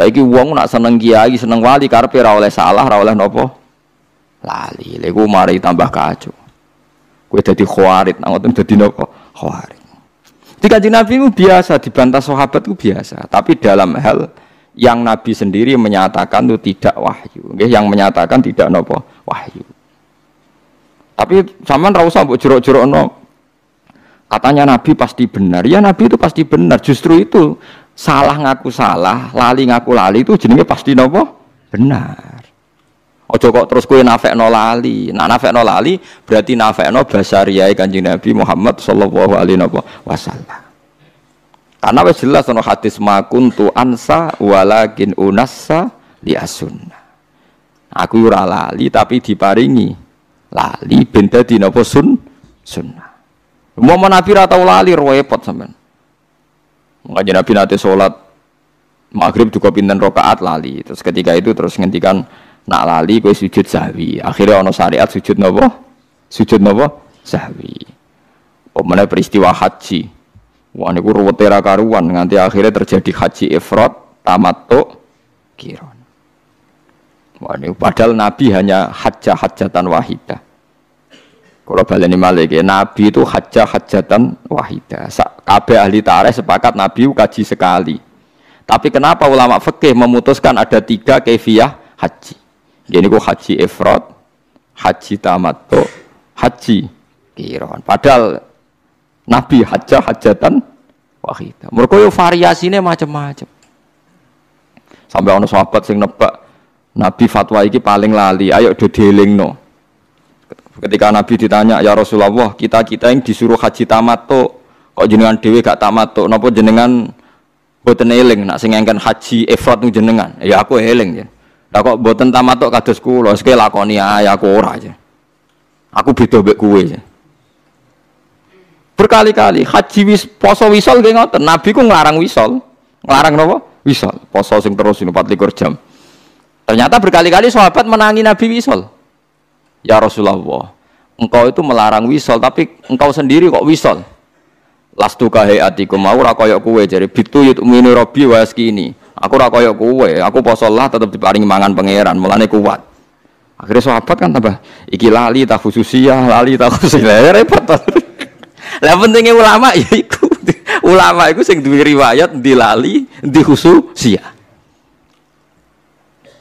Saiki wong nak seneng kiai, seneng wali karepe ora oleh salah, ora oleh napa? Lali. Lha iku mari tambah kacau. Kowe dadi khawarit, nang ngoten dadi napa? Khawarit. Di Kanjeng Nabi itu biasa dibantah sahabat itu biasa, tapi dalam hal yang Nabi sendiri menyatakan itu tidak wahyu, yang menyatakan tidak napa? Wahyu. Tapi sampean ra usah mbok jerok-jerokno. Katanya Nabi pasti benar. Ya Nabi itu pasti benar. Justru itu salah ngaku salah, lali ngaku lali itu jenenge pasti napa? Benar. Ojo kok terus kowe nafekno lali. Nah nafekno lali berarti nafekno basariyae Kanjeng Nabi Muhammad sallallahu alaihi wasallam. Karena wis jelas ana hadis makuntu ansa walakin unassa li as-sunnah. Aku ora lali tapi diparingi lali ben dadi napa sunnah. Mau Nabi ra tau lali repot sampean. Makanya Nabi nate salat maghrib juga pinten rakaat lali. Terus ketika itu terus ngendikan nak lali kowe sujud sahwi. Akhirnya ana syariat sujud napa? Sujud napa? Sahwi. Pemene peristiwa haji. Wah niku ruwete ra karuan nganti akhirnya terjadi haji ifrad, tamattu, qiran. Wah niku padahal Nabi hanya hajjatan wahidah. Kalau baleni malih Nabi itu hajjatan wahidah. Kabeh ahli tarikh sepakat Nabi kaji sekali. Tapi kenapa ulama fikih memutuskan ada 3 kaifiyah haji? Jadi ku haji ifrad, haji tamattu, haji qiran. Padahal Nabi hajjatan wahidah. Mergo yo variasine macam-macam. Sampai ana sahabat sing nebak Nabi fatwa iki paling lali, ayo do dielingno. Ketika Nabi ditanya, ya Rasulullah, kita yang disuruh haji tamattu, kok jenengan dhewe gak tamattu, napa jenengan boten eling nak sing ngengken haji ifrad nu jenengan? Ya aku eling ya. Lah kok boten tamattu kados kula, sik lakoni ae aku ora aja. Aku beda mbek kowe ya. Berkali-kali haji poso wisol nggih ngoten. Nabi ku nglarang wisol. Nglarang napa? Wisol. Poso sing terus 24 jam. Ternyata berkali-kali sahabat menangi Nabi wisol. Ya Rasulullah, engkau itu melarang wisol, tapi engkau sendiri kok wisol. Lastu kahayatikum, aku ra koyo kowe jare bitu yutminu rabbi wa yaskini. Aku ra koyo kowe, aku posolah tetep diparingi mangan pangeran, mulane kuat. Akhirnya sahabat kan tambah iki lali ta khususiyah, lali ta khususiyah repot. Lah pentingnya ulama ya iku. Ulama iku sing duwe riwayat ndi lali, ndi khususiyah.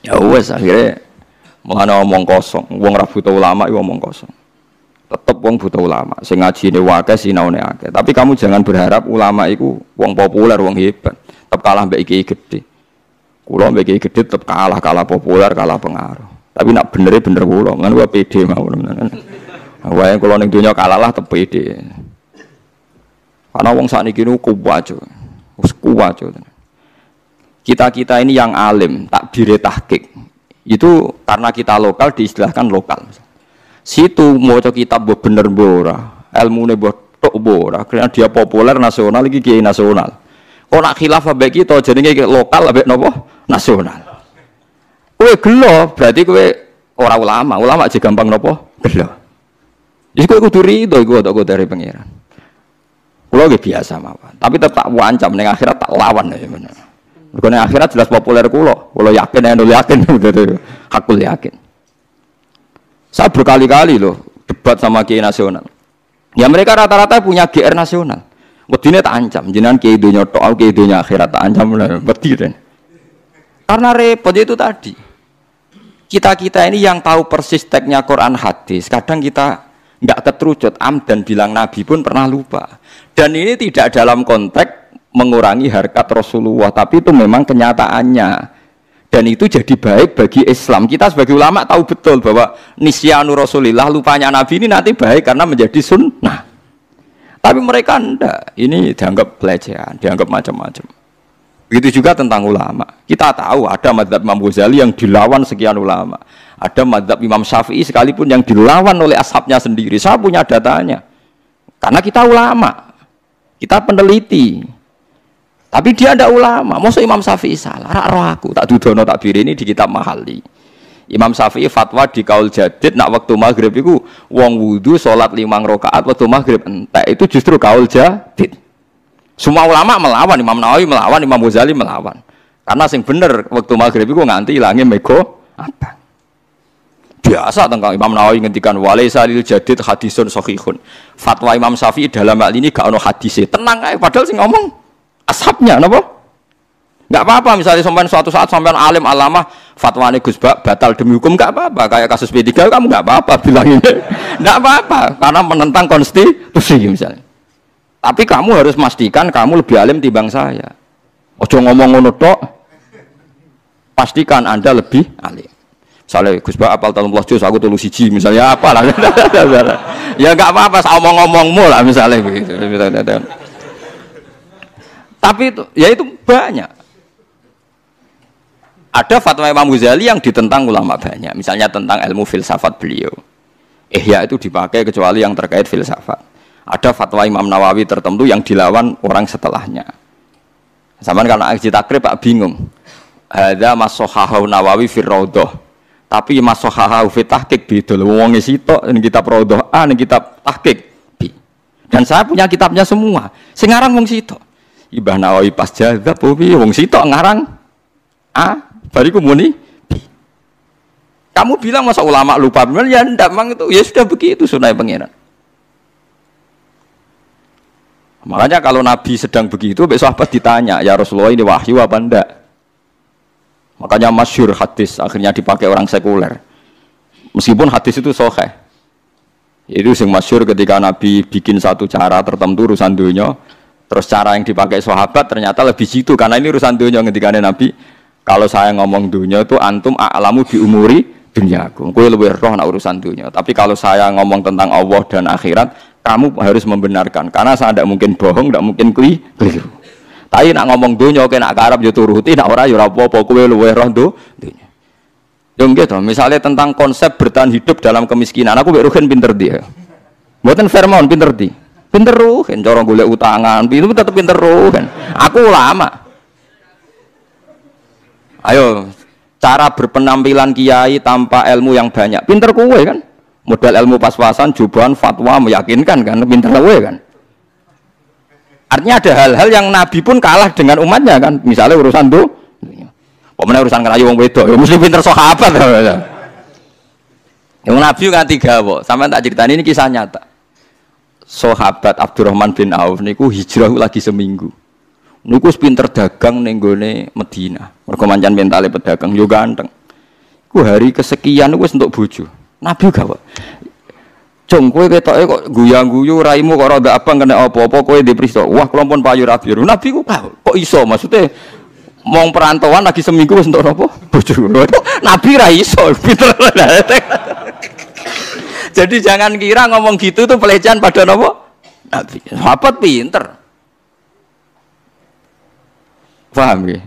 Ya wes akhirnya mulane omong kosong, wong ra buta ulama iku omong kosong. Tetep wong buta ulama, sing ngajine akeh sinaune akeh. Tapi kamu jangan berharap ulama iku wong populer, wong hebat. Tetep kalah mbek iki gede. Kula mbek iki gede tetep kalah populer, kalah pengaruh. Tapi nak benere bener kula, kan kula pede mawon. Wae kula ning donya kalah lah tetep pede. Karena wong sakniki niku kuwat. Wis kuwat. Kita ini yang alim, takbire tahqiq. Itu karena kita lokal diistilahkan lokal. Situ maca kitab mbok bener mbok ora, ilmune mbok tok mbok ora, karena dia populer nasional iki kiai nasional. Kok nak khilaf ambek kita jenenge lokal ambek napa? Nasional. Kowe gelo berarti kowe ora ulama, ulama aja gampang napa? Gelo. Jadi kowe kudu rido iku tok dari pangeran. Kulo nggih biasa mawon, tapi tetap wancam ning akhirat tak lawan ya bener. Mergo akhirat jelas populer kula yakin hakul yakin. Saya berkali-kali loh debat sama kiai nasional. Ya mereka rata-rata punya GR nasional. Wedine tak ancam, jenengan kiai donya tok, kiai donya akhirat tak ancam wedi den. Karena repot itu tadi. Kita ini yang tahu persis teksnya Quran hadis, kadang kita enggak keterucut amdan bilang Nabi pun pernah lupa. Dan ini tidak dalam konteks mengurangi harkat Rasulullah, tapi itu memang kenyataannya. Dan itu jadi baik bagi Islam. Kita sebagai ulama tahu betul bahwa nisyanu Rasulillah, lupanya Nabi ini nanti baik karena menjadi sunnah. Tapi mereka enggak. Ini dianggap pelecehan, dianggap macam-macam. Begitu juga tentang ulama. Kita tahu ada mazhab Imam Ghazali yang dilawan sekian ulama. Ada mazhab Imam Syafi'i sekalipun yang dilawan oleh ashabnya sendiri. Saya punya datanya. Karena kita ulama. Kita peneliti. Tapi dia ada ulama, maksud Imam Syafi'i salah, rak roh aku, tak dudono tak birini di kitab Mahali. Imam Syafi'i fatwa di kaul jadid, nak waktu maghrib itu wong wudu, sholat 5 rakaat waktu maghrib entek, itu justru kaul jadid. Semua ulama melawan, Imam Nawawi melawan, Imam Ghazali melawan. Karena sing bener waktu maghrib iku nganti ilange mego apa? Biasa tentang Imam Nawawi ngendikan walaisa lil jadid hadisun sahihun. Fatwa Imam Syafi'i dalam hal ini gak ono hadise. Tenang ae padahal sing ngomong ashabnya napa? Enggak apa-apa misalnya sampean suatu saat sampean alim alamah fatwane Gus Bak batal demi hukum enggak apa-apa. Kayak kasus P3 kamu enggak apa-apa bilang ini. Enggak apa-apa karena menentang konstitusi misalnya. Tapi kamu harus memastikan kamu lebih alim timbang saya. Ojo ngomong ngono tok. Pastikan Anda lebih alim. Misalnya Gus Bak apal 30 juz aku 3 siji misalnya apalah. Ya enggak apa-apa ngomong-ngomongmu lah misalnya begitu. Tapi itu ya itu banyak. Ada fatwa Imam Ghazali yang ditentang ulama banyak. Misalnya tentang ilmu filsafat beliau. Ihya itu dipakai kecuali yang terkait filsafat. Ada fatwa Imam Nawawi tertentu yang dilawan orang setelahnya. Sama karena aji takrib Pak bingung. Hadza masohahu Nawawi fi Raudhah. Tapi masohahu fi tahqiq beda. Wong sitok ning kitab Raudhah A ning kitab tahqiq B. Dan saya punya kitabnya semua. Sing ngarang wong sitok. Ibah Nawawi pas jazab piye wong sitok ngarang A bariku muni B. Kamu bilang masa ulama lupa benar ya ndak mang itu ya sudah begitu sunai pangeran. Makanya kalau Nabi sedang begitu besok sahabat ditanya ya Rasulullah ini wahyu apa ndak? Makanya masyhur hadis akhirnya dipakai orang sekuler. Meskipun hadis itu sahih. Itu yang masyhur ketika Nabi bikin satu cara tertentu urusan dunia. Terus cara yang dipakai sahabat ternyata lebih jitu karena ini urusan dunia ketika Nabi kalau saya ngomong dunia itu antum a'lamu bi umuri dunyaku. Kowe luwih roh nak urusan dunia. Tapi kalau saya ngomong tentang Allah dan akhirat, kamu harus membenarkan karena saya tidak mungkin bohong, tidak mungkin keliru. Tapi nak ngomong dunia kowe nak karep yo turuti, nak ora yo ora apa-apa kowe luwih roh dunia. Yo nggih to, misalnya tentang konsep bertahan hidup dalam kemiskinan, aku mbek Ruhin pinter dia. Mboten Vermont pinter di. Pinter Ruhin, cara golek utangan, itu tetep pinter Ruhin. Aku ulama. Ayo, cara berpenampilan kiai tanpa ilmu yang banyak. Pinter kowe kan? Modal ilmu pas-pasan, jubahan, fatwa meyakinkan kan? Pinter kowe kan? Artinya ada hal-hal yang Nabi pun kalah dengan umatnya kan? Misalnya urusan pokoknya urusan kerayu wong wedok, ya mesti pinter sahabat. Yang Nabi kan 3 kok. Sampeyan tak ceritain ini kisah nyata. Sahabat Abdurrahman bin Auf niku hijrah lagi seminggu. Niku pinter dagang ning gone Madinah. Mergo mancan mentale pedagang yo ganteng. Ku hari kesekian wis entuk bojo. Nabi gak kok. Jong kowe ketoke kok guyang-guyu raimu kok rada abang kena apa-apa kowe dipriso. Wah kula pun payu ra biru. Nabi ku kok iso maksudnya mong perantauan lagi seminggu wis entuk apa? Bojo. Nabi ra iso pinter. Jadi jangan kira ngomong gitu tuh pelecehan pada nopo Nabi. Sahabat pinter. Paham ya?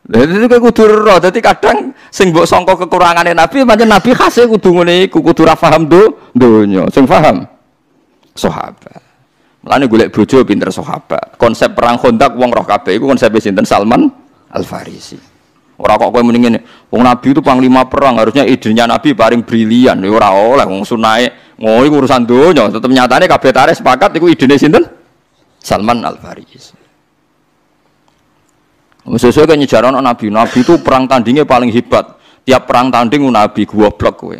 Jadi itu kayak kudu roh. Jadi kadang sing mbok sangka kekurangane Nabi, pancen Nabi khase kudu ngene iku, kudu ra paham donya. Sing paham sahabat. Mulane golek bojo pinter sahabat. Konsep perang Khandaq wong roh kabeh iku konsep sinten Salman Al-Farisi. Ora kok kowe muni ngene, wong Nabi itu panglima perang, harusnya idenya Nabi paling brilian. Ya ora oleh wong sunae ngono iku urusan donya, tetep nyatane kabeh tarikh sepakat iku idene sinten? Salman Al-Farisi. Sesuai kan nyejarah Nabi itu perang tandingnya paling hebat. Tiap perang tanding Nabi goblok kowe.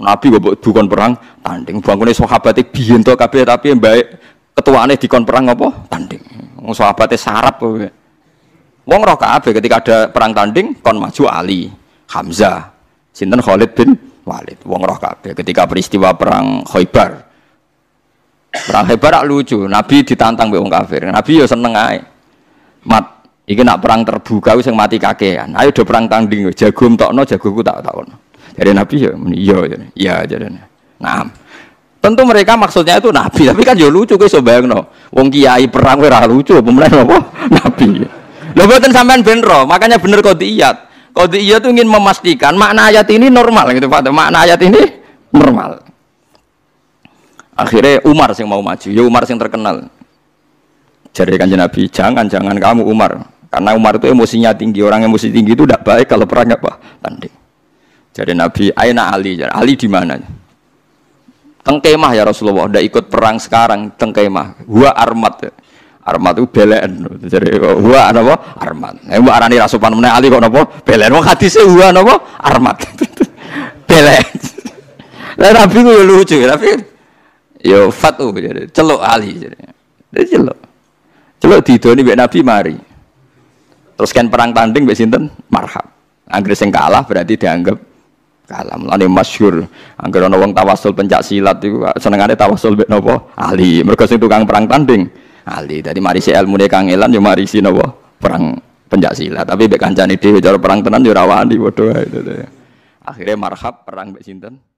Nabi mbok dukon perang tanding, bangkune sahabate biyen to kabeh tapi mbake ketuane dikon perang apa? Tanding. Wong sahabate sarap kowe. Wong roh kabeh ketika ada perang tanding kon maju Ali, Hamzah, sinten Khalid bin Walid. Wong roh kabeh ketika peristiwa perang Khaibar. Perang Khaibar lucu, Nabi ditantang mbek wong kafir. Nabi yo seneng ae. Mat, iki nak perang terbuka wis sing mati kakean. Ayo do perang tanding, jago entokno jagoku tak takon. Jadi Nabi yo iya jadinya. Nah, tentu mereka maksudnya itu Nabi, tapi kan yo lucu kowe iso bayangno. Wong kiai perang ora lucu, pemenang apa? Nabi. Lho mboten sampean ben ro, makanya bener qadiyat. Qadiyat itu ingin memastikan makna ayat ini normal gitu, Pak. Makna ayat ini normal. Akhirnya Umar yang mau maju, ya Umar yang terkenal. Jadi Kanjeng Nabi, jangan kamu Umar. Karena Umar itu emosinya tinggi, orang emosi tinggi itu tidak baik kalau perang apa? Tanding. Jadi Nabi, aina Ali, Ali di mana? Teng kemah ya Rasulullah, udah ikut perang sekarang, teng kemah. Gua armat. Armat itu belen. Jadi huwa napa? Armat. Mbok arani ra sopan meneh Ali kok napa? Belen. Wong hadise huwa napa? Armat. Belen. Lah Nabi ku lucu, tapi yo fatu jadi celuk Ali jadi. Celuk. Celuk didoni mbek Nabi mari. Terus kan perang tanding mbek sinten? Marhab. Anggere sing kalah berarti dianggap kalah. Mulane masyhur anggere ana wong tawasul pencak silat iku senengane tawasul mbek napa? Ali. Mergo sing tukang perang tanding Ali. Dadi marisi ilmune kangelan yo marisi napa? Perang pencak silat. Tapi mbek kancane dhewe cara perang tenan yo ora wani padha wae. Akhire Marhab perang mbek sinten?